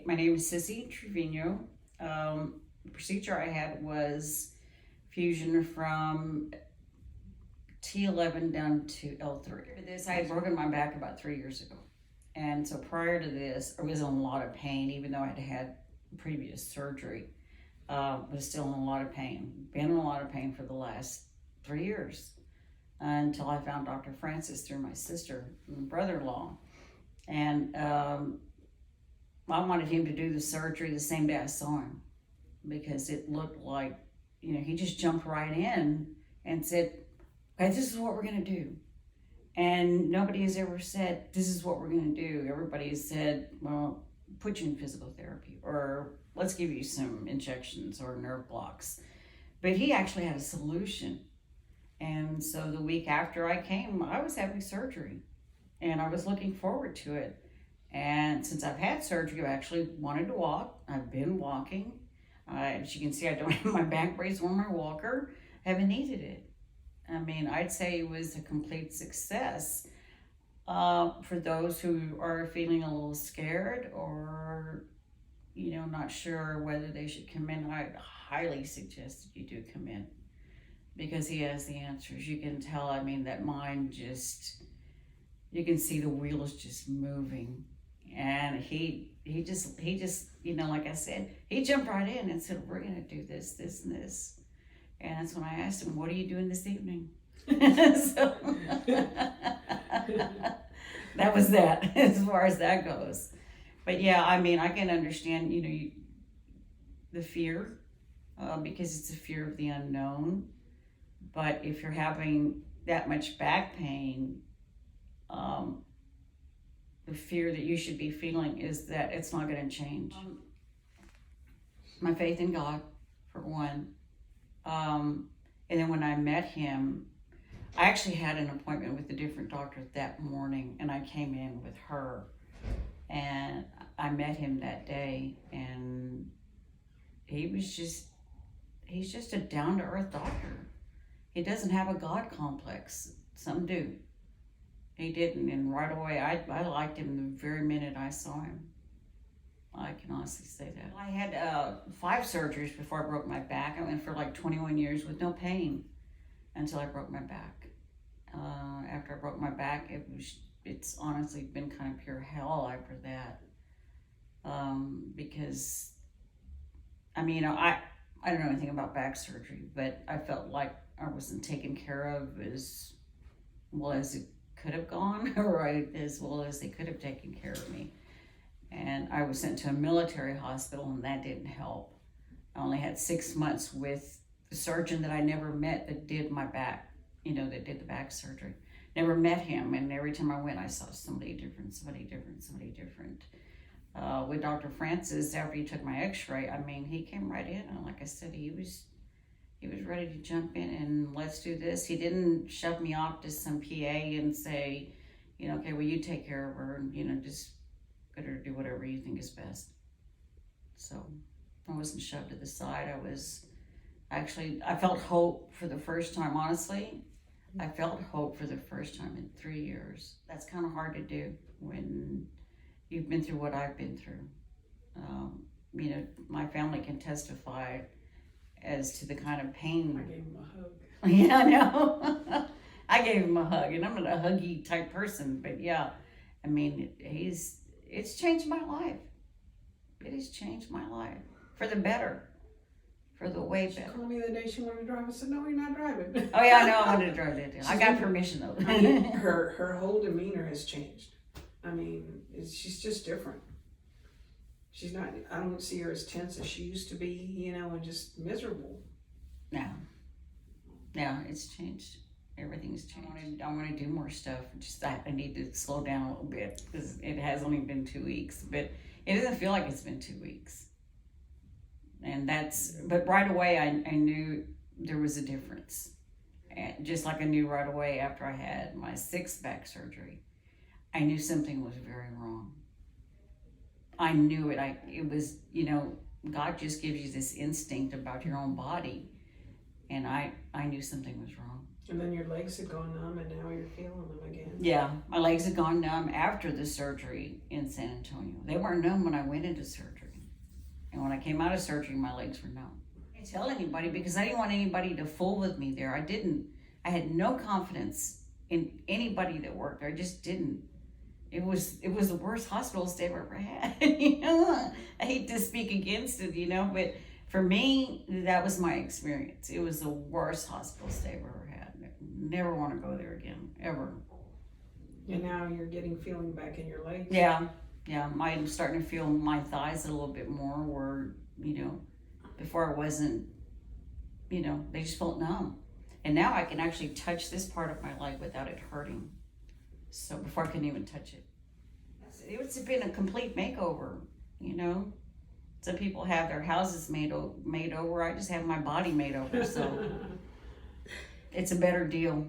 My name is Cecila Trevino. The procedure I had was fusion from T11 down to L3. For this, I had broken my back about 3 years ago. And so prior to this, I was in a lot of pain, even though I had had previous surgery. Was still in a lot of pain. Been in a lot of pain for the last 3 years until I found Dr. Francis through my sister and brother-in-law. And I wanted him to do the surgery the same day I saw him because it looked like, he just jumped right in and said, okay, this is what we're going to do. And nobody has ever said, this is what we're going to do. Everybody has said, well, put you in physical therapy or let's give you some injections or nerve blocks. But he actually had a solution. And so the week after I came, I was having surgery and I was looking forward to it. And since I've had surgery, I actually wanted to walk. I've been walking. As you can see, I don't have my back brace or my walker. I haven't needed it. I mean, I'd say it was a complete success. For those who are feeling a little scared or, not sure whether they should come in, I highly suggest that you do come in because he has the answers. You can tell, that mind just, you can see the wheels just moving. And he just, like I said, he jumped right in and said, we're going to do this, this, and this. And that's when I asked him, what are you doing this evening? So that was that, as far as that goes. But yeah, I can understand, the fear, because it's a fear of the unknown. But if you're having that much back pain, the fear that you should be feeling is that it's not going to change. My faith in God, for one. And then when I met him, I actually had an appointment with a different doctor that morning, and I came in with her. And I met him that day, and he's just a down-to-earth doctor. He doesn't have a God complex. Some do. He didn't, and right away, I liked him the very minute I saw him. I can honestly say that. I had 5 surgeries before I broke my back. I went for like 21 years with no pain until I broke my back. After I broke my back, it's honestly been kind of pure hell after that. Because, I don't know anything about back surgery, but I felt like I wasn't taken care of as well as it could have gone, or as well as they could have taken care of me. And I was sent to a military hospital, and that didn't help. I only had 6 months with the surgeon that I never met that did my back, that did the back surgery. Never met him, and every time I went, I saw somebody different. With Dr. Francis, after he took my x-ray, he came right in, and like I said, he was ready to jump in and let's do this. He didn't shove me off to some PA and say, okay, well, you take care of her, and, just let her do whatever you think is best. So I wasn't shoved to the side. I felt hope for the first time, honestly. I felt hope for the first time in 3 years. That's kind of hard to do when you've been through what I've been through. My family can testify as to the kind of pain. I gave him a hug. Yeah, I know. I gave him a hug, and I'm not a huggy type person, but yeah, it's changed my life. It has changed my life for the better, for the way better. She called me the day she wanted to drive. I said, no, you're not driving. Oh yeah, I know. I wanted to drive that too. I got permission though. Her whole demeanor has changed. She's just different. She's not, I don't see her as tense as she used to be, and just miserable. No, it's changed. Everything's changed. I want to do more stuff. I need to slow down a little bit because it has only been 2 weeks, but it doesn't feel like it's been 2 weeks. But right away I knew there was a difference. And just like I knew right away after I had my 6th back surgery, I knew something was very wrong. I knew it. It was, God just gives you this instinct about your own body. And I knew something was wrong. And then your legs had gone numb, and now you're feeling them again. Yeah, my legs had gone numb after the surgery in San Antonio. They weren't numb when I went into surgery. And when I came out of surgery, my legs were numb. I didn't tell anybody because I didn't want anybody to fool with me there. I had no confidence in anybody that worked there. I just didn't. It was the worst hospital stay I've ever had. I hate to speak against it, but for me, that was my experience. It was the worst hospital stay I've ever had. Never want to go there again, ever. And now you're getting feeling back in your legs. Yeah. I'm starting to feel my thighs a little bit more where, before I wasn't, they just felt numb. And now I can actually touch this part of my leg without it hurting. So before I couldn't even touch it. It's been a complete makeover, Some people have their houses made over. I just have my body made over, so it's a better deal.